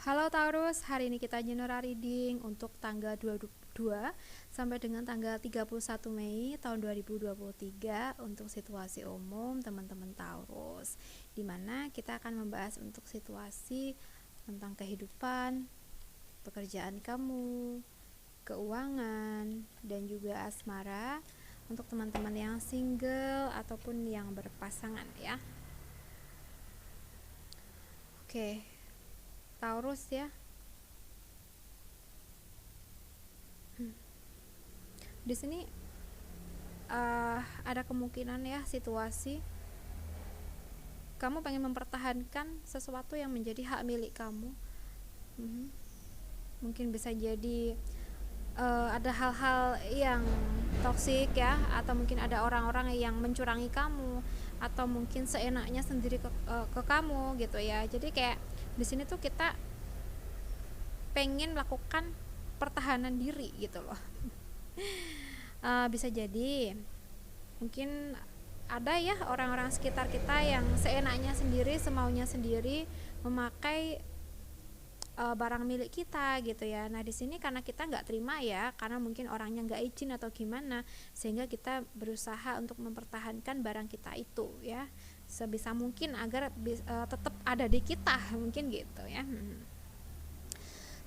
Halo Taurus, hari ini kita general reading untuk tanggal 22 sampai dengan tanggal 31 Mei tahun 2023 untuk situasi umum teman-teman Taurus, dimana kita akan membahas untuk situasi tentang kehidupan, pekerjaan kamu, keuangan, dan juga asmara untuk teman-teman yang single ataupun yang berpasangan ya. Oke, Taurus ya. Di sini ada kemungkinan ya situasi kamu pengen mempertahankan sesuatu yang menjadi hak milik kamu. Mungkin bisa jadi ada hal-hal yang toksik ya, atau mungkin ada orang-orang yang mencurangi kamu, atau mungkin seenaknya sendiri ke kamu gitu ya. Jadi kayak di sini tuh kita pengen melakukan pertahanan diri gitu loh. Bisa jadi mungkin ada ya orang-orang sekitar kita yang seenaknya sendiri, semaunya sendiri memakai barang milik kita gitu ya. Nah di sini karena kita nggak terima ya, karena mungkin orangnya nggak izin atau gimana, sehingga kita berusaha untuk mempertahankan barang kita itu ya sebisa mungkin agar tetap ada di kita, mungkin gitu ya.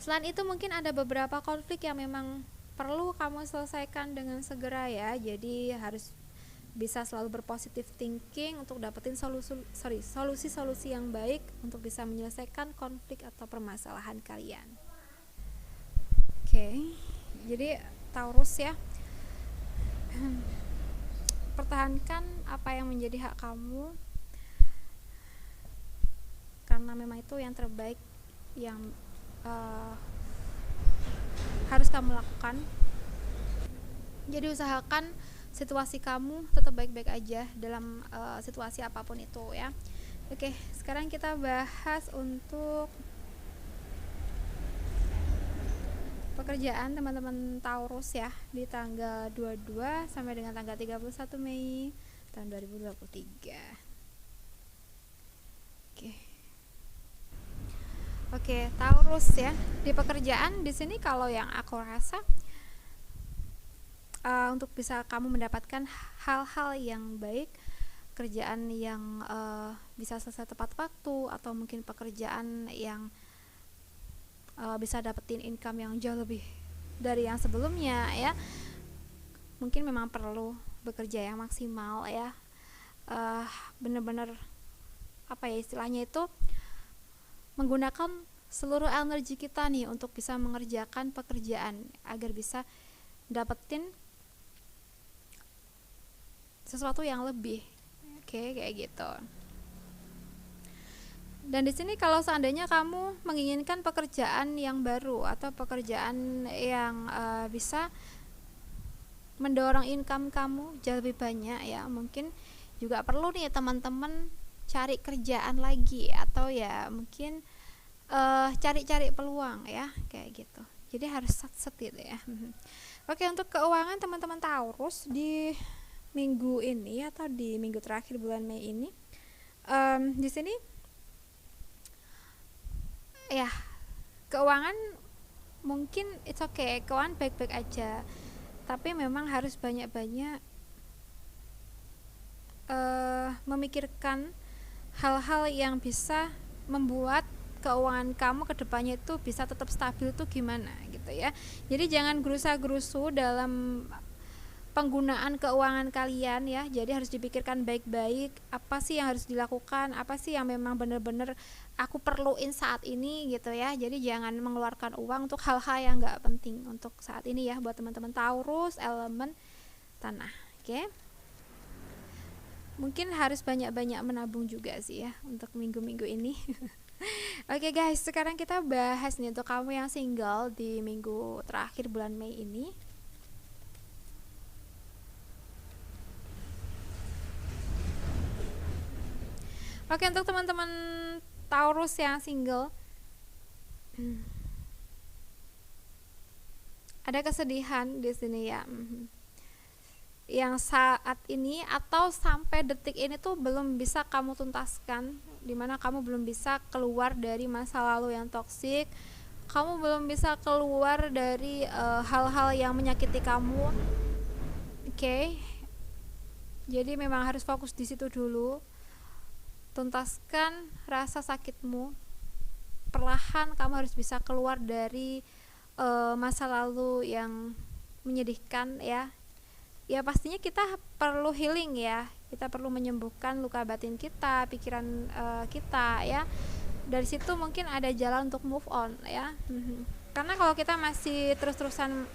Selain itu mungkin ada beberapa konflik yang memang perlu kamu selesaikan dengan segera ya. Jadi harus bisa selalu berpositif thinking untuk dapetin solusi-solusi yang baik untuk bisa menyelesaikan konflik atau permasalahan kalian. Oke, jadi Taurus ya, pertahankan apa yang menjadi hak kamu, karena memang itu yang terbaik yang harus kamu lakukan. Jadi usahakan situasi kamu tetap baik-baik aja dalam situasi apapun itu ya. Oke, sekarang kita bahas untuk pekerjaan teman-teman Taurus ya di tanggal 22 sampai dengan tanggal 31 Mei tahun 2023. Oke, Taurus ya. Di pekerjaan di sini kalau yang aku rasa untuk bisa kamu mendapatkan hal-hal yang baik, kerjaan yang bisa selesai tepat waktu, atau mungkin pekerjaan yang bisa dapetin income yang jauh lebih dari yang sebelumnya ya. Mungkin memang perlu bekerja yang maksimal ya, bener-bener apa ya istilahnya itu, menggunakan seluruh energi kita nih untuk bisa mengerjakan pekerjaan agar bisa dapetin sesuatu yang lebih. Oke, kayak gitu. Dan di sini kalau seandainya kamu menginginkan pekerjaan yang baru atau pekerjaan yang bisa mendorong income kamu jauh lebih banyak ya, mungkin juga perlu nih teman-teman cari kerjaan lagi, atau ya mungkin cari-cari peluang ya, kayak gitu. Jadi harus sat-set gitu ya. Oke, untuk keuangan teman-teman Taurus di minggu ini atau di minggu terakhir bulan Mei ini, di sini ya keuangan mungkin it's okay, keuangan baik-baik aja, tapi memang harus banyak-banyak memikirkan hal-hal yang bisa membuat keuangan kamu ke depannya itu bisa tetap stabil tuh gimana gitu ya. Jadi jangan gerusa-gerusu dalam penggunaan keuangan kalian ya. Jadi harus dipikirkan baik-baik, apa sih yang harus dilakukan, apa sih yang memang benar-benar aku perluin saat ini gitu ya. Jadi jangan mengeluarkan uang untuk hal-hal yang gak penting untuk saat ini ya, buat teman-teman Taurus elemen tanah. Oke. Mungkin harus banyak-banyak menabung juga sih ya untuk minggu-minggu ini. Oke guys, sekarang kita bahas nih untuk kamu yang single di minggu terakhir bulan Mei ini. Oke, untuk teman-teman Taurus yang single, ada kesedihan di sini ya. Yang saat ini atau sampai detik ini tuh belum bisa kamu tuntaskan dimana kamu belum bisa keluar dari masa lalu yang toksik, kamu belum bisa keluar dari hal-hal yang menyakiti kamu. Oke. Jadi memang harus fokus di situ dulu. Tuntaskan rasa sakitmu. Perlahan kamu harus bisa keluar dari masa lalu yang menyedihkan ya. Ya pastinya kita perlu healing ya. Kita perlu menyembuhkan luka batin kita, pikiran kita ya. Dari situ mungkin ada jalan untuk move on ya. Karena kalau kita masih terus-terusan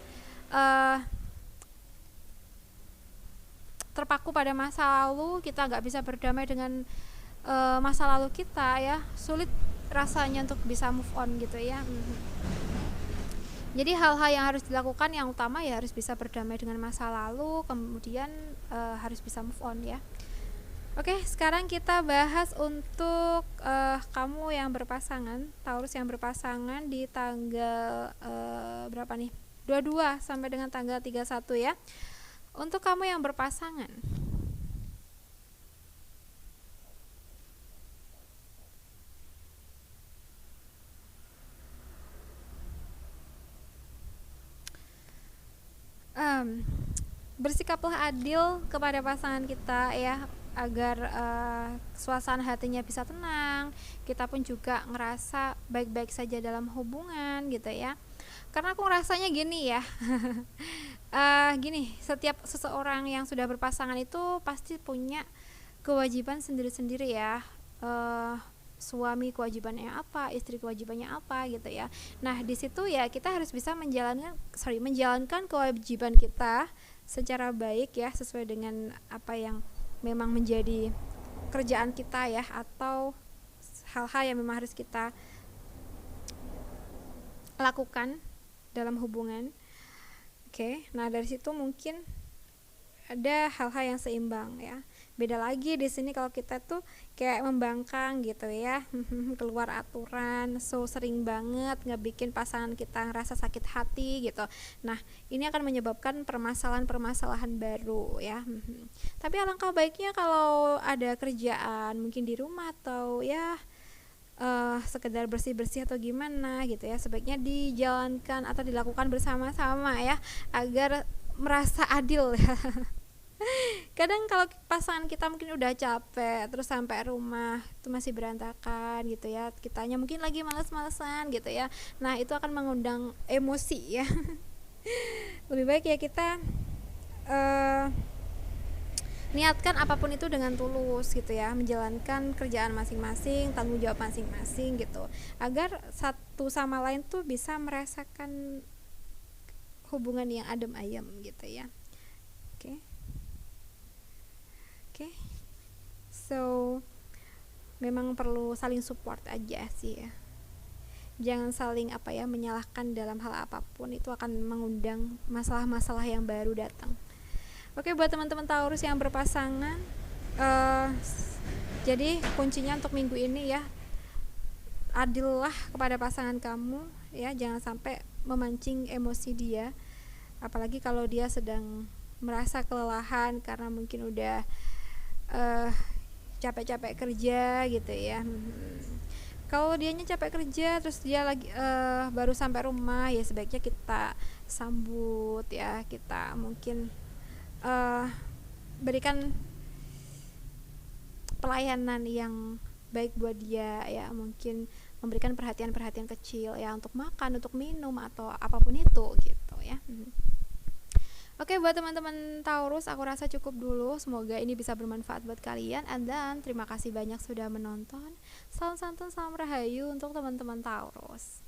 terpaku pada masa lalu, kita nggak bisa berdamai dengan masa lalu kita ya, sulit rasanya untuk bisa move on gitu ya. Jadi hal-hal yang harus dilakukan yang utama ya harus bisa berdamai dengan masa lalu, kemudian harus bisa move on ya. Oke, sekarang kita bahas untuk kamu yang berpasangan, Taurus yang berpasangan di tanggal berapa nih? 22 sampai dengan tanggal 31 ya. Untuk kamu yang berpasangan, bersikaplah adil kepada pasangan kita ya, agar suasana hatinya bisa tenang, kita pun juga ngerasa baik-baik saja dalam hubungan gitu ya. Karena aku ngerasanya gini ya. Gini, setiap seseorang yang sudah berpasangan itu pasti punya kewajiban sendiri-sendiri ya. Suami kewajibannya apa, istri kewajibannya apa gitu ya. Nah di situ ya kita harus bisa menjalankan kewajiban kita secara baik ya, sesuai dengan apa yang memang menjadi kerjaan kita ya, atau hal-hal yang memang harus kita lakukan dalam hubungan. Oke, nah dari situ mungkin ada hal-hal yang seimbang ya. Beda lagi di sini kalau kita tuh kayak membangkang gitu ya, keluar aturan, so sering banget ngebikin pasangan kita ngerasa sakit hati gitu. Nah ini akan menyebabkan permasalahan-permasalahan baru ya. Tapi alangkah baiknya kalau ada kerjaan mungkin di rumah atau ya sekedar bersih-bersih atau gimana gitu ya, sebaiknya dijalankan atau dilakukan bersama-sama ya, agar merasa adil ya. Kadang kalau pasangan kita mungkin udah capek terus sampai rumah itu masih berantakan gitu ya, kitanya mungkin lagi males-malesan gitu ya, nah itu akan mengundang emosi ya. Lebih baik ya kita niatkan apapun itu dengan tulus gitu ya, menjalankan kerjaan masing-masing, tanggung jawab masing-masing gitu, agar satu sama lain tuh bisa merasakan hubungan yang adem ayem gitu ya. Oke. So memang perlu saling support aja sih ya, jangan saling menyalahkan dalam hal apapun, itu akan mengundang masalah-masalah yang baru datang. Oke, buat teman-teman Taurus yang berpasangan, jadi kuncinya untuk minggu ini ya, adillah kepada pasangan kamu ya, jangan sampai memancing emosi dia, apalagi kalau dia sedang merasa kelelahan karena mungkin udah capek-capek kerja gitu ya. Kalau dianya capek kerja terus dia lagi baru sampai rumah, ya sebaiknya kita sambut ya, kita mungkin berikan pelayanan yang baik buat dia ya, mungkin memberikan perhatian-perhatian kecil ya, untuk makan, untuk minum atau apapun itu gitu ya. Oke, buat teman-teman Taurus, aku rasa cukup dulu. Semoga ini bisa bermanfaat buat kalian. Dan terima kasih banyak sudah menonton. Salam santun, salam rahayu untuk teman-teman Taurus.